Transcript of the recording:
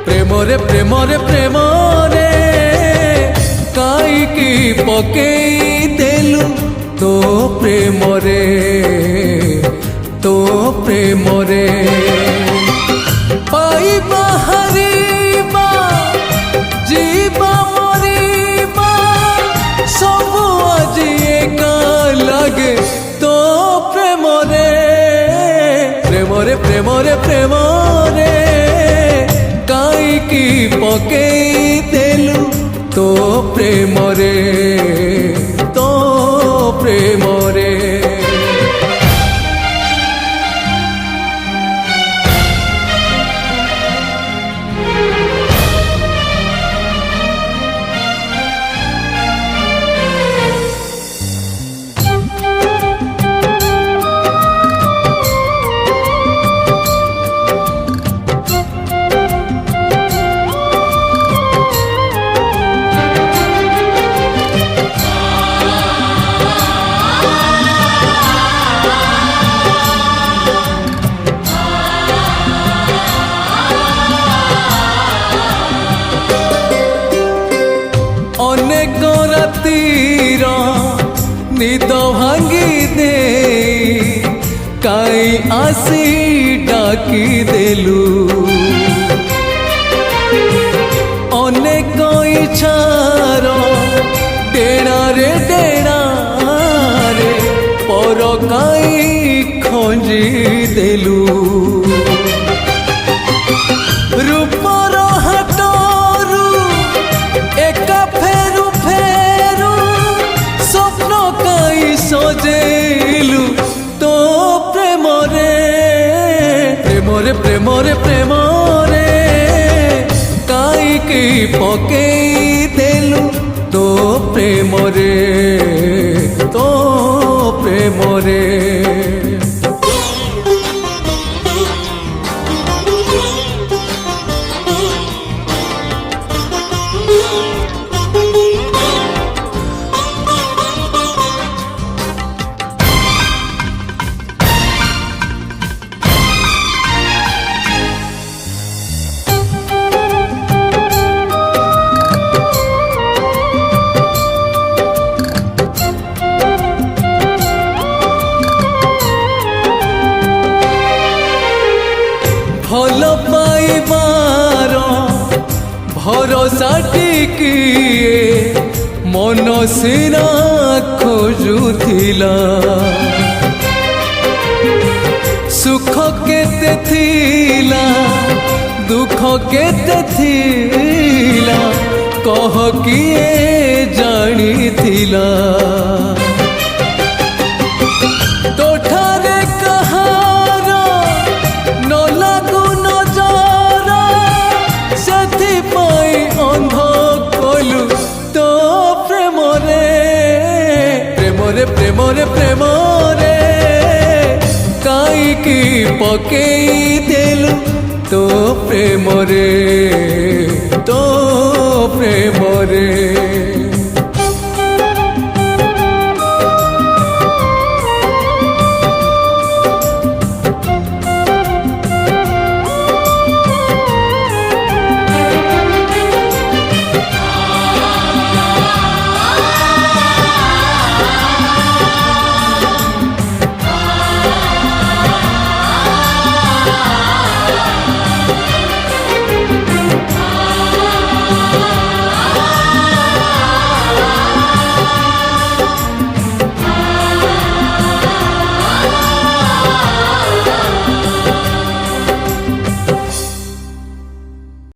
ପ୍ରେମରେ ପ୍ରେମରେ ପ୍ରେମରେ କାଇକି ପକେଇ ଦେଲୁ ତୋ ପ୍ରେମରେ ତୋ ପ୍ରେମରେ ପାଇବା ହାରିବା ଯିବା ମରିବା ସବୁ ଆଜି ଏକା ଲାଗେ ତୋ ପ୍ରେମରେ ପ୍ରେମରେ ପ୍ରେମରେ ପ୍ରେମରେ କାଇକି ପକେଇ ଦେଲୁ ତୋ ପ୍ରେମରେ ତୋ ପ୍ରେମରେ ଅନେକ ରାତିର ନିଦ ଭାଙ୍ଗି ଦେ କାଇ ଆସି ଡାକି ଦେଲୁ ଅନେକ ଇଚ୍ଛାର ଡେଣାରେ ଡେଣାରେ ପର କାଇ ଖଞ୍ଜି ଦେଲୁ ରୂପର ହାଟରୁ ଏକା ଫେରୁ ଫେରୁ ସ୍ୱପ୍ନ କାଇ ସଜେଇଲୁ ତୋ ପ୍ରେମରେ ପ୍ରେମରେ ପ୍ରେମରେ ପ୍ରେମରେ କାଇକି ପକେଇ ଦେଲୁ ତୋ ପ୍ରେମରେ ତୋ ପ୍ରେମରେ ଭଲ ପାଇବାର ଭରସା ଟିକିଏ ମନ ସିନା ଖୋଜୁଥିଲା ସୁଖ କେତେ ଥିଲା ଦୁଃଖ କେତେ ଥିଲା କହ କିଏ ଜାଣିଥିଲା ତୋଠାରେ କାହାର ନ ଲାଗୁ ନଜର ସେଥିପାଇଁ ଅନ୍ଧ କଲୁ ତୋ ପ୍ରେମରେ ପ୍ରେମରେ ପ୍ରେମରେ ପ୍ରେମରେ କାଇକି ପକେଇ ଦେଲୁ ତୋ ପ୍ରେମରେ ତୋ ପ୍ରେମରେ